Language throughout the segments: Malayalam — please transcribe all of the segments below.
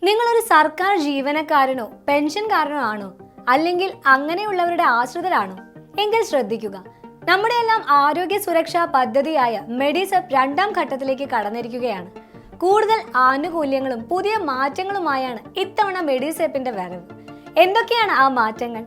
നിങ്ങളൊരു സർക്കാർ ജീവനക്കാരനോ പെൻഷൻകാരനോ ആണോ, അല്ലെങ്കിൽ അങ്ങനെയുള്ളവരുടെ ആശ്രിതരാണോ? എങ്കിൽ ശ്രദ്ധിക്കുക, നമ്മുടെ എല്ലാം ആരോഗ്യ സുരക്ഷാ പദ്ധതിയായ മെഡിസെപ്പ് രണ്ടാം ഘട്ടത്തിലേക്ക് കടന്നിരിക്കുകയാണ്. കൂടുതൽ ആനുകൂല്യങ്ങളും പുതിയ മാറ്റങ്ങളുമായാണ് ഇത്തവണ മെഡിസെപ്പിന്റെ വരവ്. എന്തൊക്കെയാണ് ആ മാറ്റങ്ങൾ?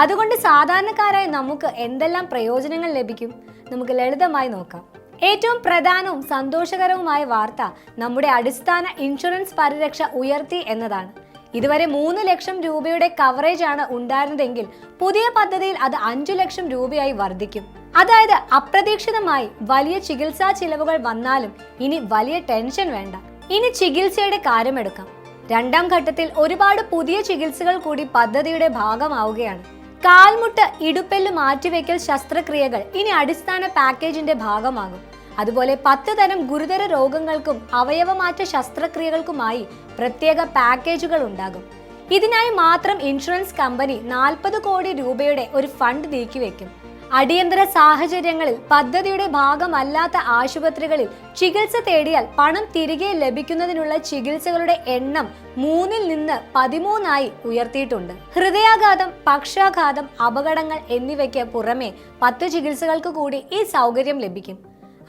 അതുകൊണ്ട് സാധാരണക്കാരായ നമുക്ക് എന്തെല്ലാം പ്രയോജനങ്ങൾ ലഭിക്കും? നമുക്ക് ലളിതമായി നോക്കാം. ഏറ്റവും പ്രധാനവും സന്തോഷകരവുമായ വാർത്ത നമ്മുടെ അടിസ്ഥാന ഇൻഷുറൻസ് പരിരക്ഷ ഉയർത്തി എന്നതാണ്. ഇതുവരെ 3 ലക്ഷം രൂപയുടെ കവറേജ് ആണ് ഉണ്ടായിരുന്നതെങ്കിൽ പുതിയ പദ്ധതിയിൽ അത് 5 ലക്ഷം രൂപയായി വർദ്ധിക്കും. അതായത് അപ്രതീക്ഷിതമായി വലിയ ചികിത്സാ ചിലവുകൾ വന്നാലും ഇനി വലിയ ടെൻഷൻ വേണ്ട. ഇനി ചികിത്സയുടെ കാര്യമെടുക്കാം. രണ്ടാം ഘട്ടത്തിൽ ഒരുപാട് പുതിയ ചികിത്സകൾ കൂടി പദ്ധതിയുടെ ഭാഗമാവുകയാണ്. കാൽമുട്ട്, ഇടുപ്പെല്ല് മാറ്റിവെക്കൽ ശസ്ത്രക്രിയകൾ ഇനി അടിസ്ഥാന പാക്കേജിന്റെ ഭാഗമാകും. അതുപോലെ 10 തരം ഗുരുതര രോഗങ്ങൾക്കും അവയവമാറ്റ ശസ്ത്രക്രിയകൾക്കുമായി പ്രത്യേക പാക്കേജുകൾ ഉണ്ടാകും. ഇതിനായി മാത്രം ഇൻഷുറൻസ് കമ്പനി 40 കോടി രൂപയുടെ ഒരു ഫണ്ട് നീക്കിവെക്കും. അടിയന്തര സാഹചര്യങ്ങളിൽ പദ്ധതിയുടെ ഭാഗമല്ലാത്ത ആശുപത്രികളിൽ ചികിത്സ തേടിയാൽ പണം തിരികെ ലഭിക്കുന്നതിനുള്ള ചികിത്സകളുടെ എണ്ണം 3-ൽ നിന്ന് 13 ഉയർത്തിയിട്ടുണ്ട്. ഹൃദയാഘാതം, പക്ഷാഘാതം, അപകടങ്ങൾ എന്നിവയ്ക്ക് പുറമെ 10 ചികിത്സകൾക്ക് കൂടി ഈ സൗകര്യം ലഭിക്കും.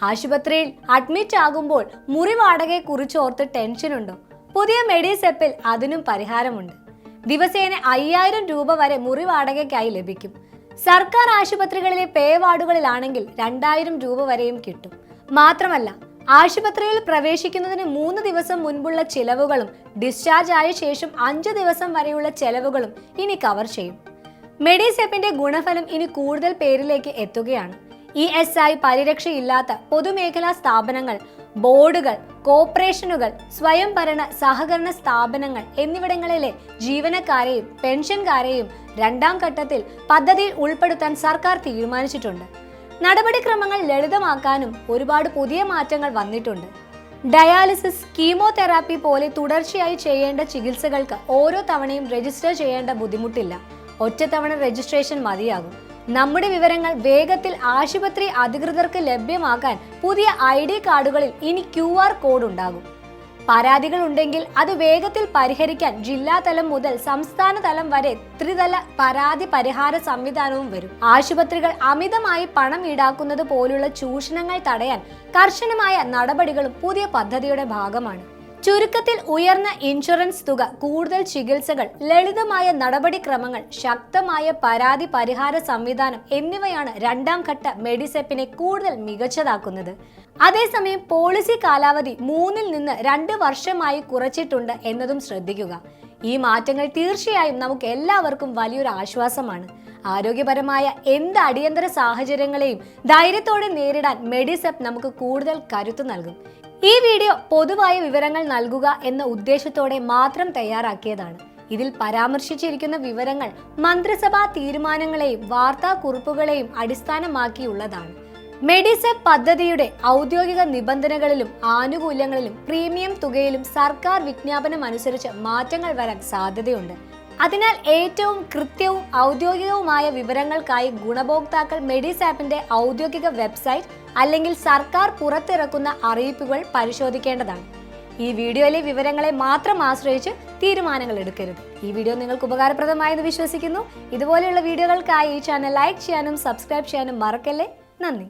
ആശുപത്രിയിൽ അഡ്മിറ്റ് ആകുമ്പോൾ മുറി വാടകയെ കുറിച്ചോർത്ത് ടെൻഷനുണ്ടോ? പുതിയ മെഡിസെപ്പിൽ അതിനും പരിഹാരമുണ്ട്. ദിവസേന 5000 രൂപ വരെ മുറി വാടകയ്ക്കായി ലഭിക്കും. സർക്കാർ ആശുപത്രികളിലെ പേ വാർഡുകളിലാണെങ്കിൽ 2000 രൂപ വരെയും കിട്ടും. മാത്രമല്ല, ആശുപത്രിയിൽ പ്രവേശിക്കുന്നതിന് 3 ദിവസം മുൻപുള്ള ചിലവുകളും ഡിസ്ചാർജ് ആയ ശേഷം 5 ദിവസം വരെയുള്ള ചെലവുകളും ഇനി കവർ ചെയ്യും. മെഡിസെപ്പിന്റെ ഗുണഫലം ഇനി കൂടുതൽ പേരിലേക്ക് എത്തുകയാണ്. ESI പരിരക്ഷയില്ലാത്ത പൊതുമേഖലാ സ്ഥാപനങ്ങൾ, ബോർഡുകൾ, കോർപ്പറേഷനുകൾ, സ്വയംഭരണ സഹകരണ സ്ഥാപനങ്ങൾ എന്നിവിടങ്ങളിലെ ജീവനക്കാരെയും പെൻഷൻകാരെയും രണ്ടാം ഘട്ടത്തിൽ പദ്ധതിയിൽ ഉൾപ്പെടുത്താൻ സർക്കാർ തീരുമാനിച്ചിട്ടുണ്ട്. നടപടിക്രമങ്ങൾ ലളിതമാക്കാനും ഒരുപാട് പുതിയ മാറ്റങ്ങൾ വന്നിട്ടുണ്ട്. ഡയാലിസിസ്, കീമോതെറാപ്പി പോലെ തുടർച്ചയായി ചെയ്യേണ്ട ചികിത്സകൾക്ക് ഓരോ തവണയും രജിസ്റ്റർ ചെയ്യേണ്ട ബുദ്ധിമുട്ടില്ല. ഒറ്റത്തവണ രജിസ്ട്രേഷൻ മതിയാകും. നമ്മുടെ വിവരങ്ങൾ വേഗത്തിൽ ആശുപത്രി അധികൃതർക്ക് ലഭ്യമാക്കാൻ പുതിയ ID കാർഡുകളിൽ ഇനി QR കോഡ് ഉണ്ടാകും. പരാതികൾ ഉണ്ടെങ്കിൽ അത് വേഗത്തിൽ പരിഹരിക്കാൻ ജില്ലാതലം മുതൽ സംസ്ഥാന തലം വരെ ത്രിതല പരാതി പരിഹാര സംവിധാനവും വരും. ആശുപത്രികൾ അമിതമായി പണം ഈടാക്കുന്നത് പോലുള്ള ചൂഷണങ്ങൾ തടയാൻ കർശനമായ നടപടികളും പുതിയ പദ്ധതിയുടെ ഭാഗമാണ്. ചുരുക്കത്തിൽ, ഉയർന്ന ഇൻഷുറൻസ് തുക, കൂടുതൽ ചികിത്സകൾ, ലളിതമായ നടപടിക്രമങ്ങൾ, ശക്തമായ പരാതി പരിഹാര സംവിധാനം എന്നിവയാണ് രണ്ടാം ഘട്ട മെഡിസെപ്പിനെ കൂടുതൽ മികച്ചതാക്കുന്നത്. അതേസമയം പോളിസി കാലാവധി 3-ൽ നിന്ന് 2 വർഷമായി കുറച്ചിട്ടുണ്ട് എന്നതും ശ്രദ്ധിക്കുക. ഈ മാറ്റങ്ങൾ തീർച്ചയായും നമുക്ക് എല്ലാവർക്കും വലിയൊരു ആശ്വാസമാണ്. ആരോഗ്യപരമായ എന്ത് അടിയന്തര സാഹചര്യങ്ങളെയും ധൈര്യത്തോടെ നേരിടാൻ മെഡിസെപ്പ് നമുക്ക് കൂടുതൽ കരുത്ത് നൽകും. ഈ വീഡിയോ പൊതുവായ വിവരങ്ങൾ നൽകുക എന്ന ഉദ്ദേശത്തോടെ മാത്രം തയ്യാറാക്കിയതാണ്. ഇതിൽ പരാമർശിച്ചിരിക്കുന്ന വിവരങ്ങൾ മന്ത്രിസഭാ തീരുമാനങ്ങളെയും വാർത്താക്കുറിപ്പുകളെയും അടിസ്ഥാനമാക്കിയുള്ളതാണ്. മെഡിസെപ്പ് പദ്ധതിയുടെ ഔദ്യോഗിക നിബന്ധനകളിലും ആനുകൂല്യങ്ങളിലും പ്രീമിയം തുകയിലും സർക്കാർ വിജ്ഞാപനം അനുസരിച്ച് മാറ്റങ്ങൾ വരാൻ സാധ്യതയുണ്ട്. അതിനാൽ ഏറ്റവും കൃത്യവും ഔദ്യോഗികവുമായ വിവരങ്ങൾക്കായി ഗുണഭോക്താക്കൾ മെഡിസെപ്പിന്റെ ഔദ്യോഗിക വെബ്സൈറ്റ് അല്ലെങ്കിൽ സർക്കാർ പുറത്തിറക്കുന്ന അറിയിപ്പുകൾ പരിശോധിക്കേണ്ടതാണ്. ഈ വീഡിയോയിലെ വിവരങ്ങളെ മാത്രം ആശ്രയിച്ച് തീരുമാനങ്ങൾ എടുക്കരുത്. ഈ വീഡിയോ നിങ്ങൾക്ക് ഉപകാരപ്രദമായെന്ന് വിശ്വസിക്കുന്നു. ഇതുപോലെയുള്ള വീഡിയോകൾക്കായി ഈ ചാനൽ ലൈക്ക് ചെയ്യാനും സബ്സ്ക്രൈബ് ചെയ്യാനും മറക്കല്ലേ. നന്ദി.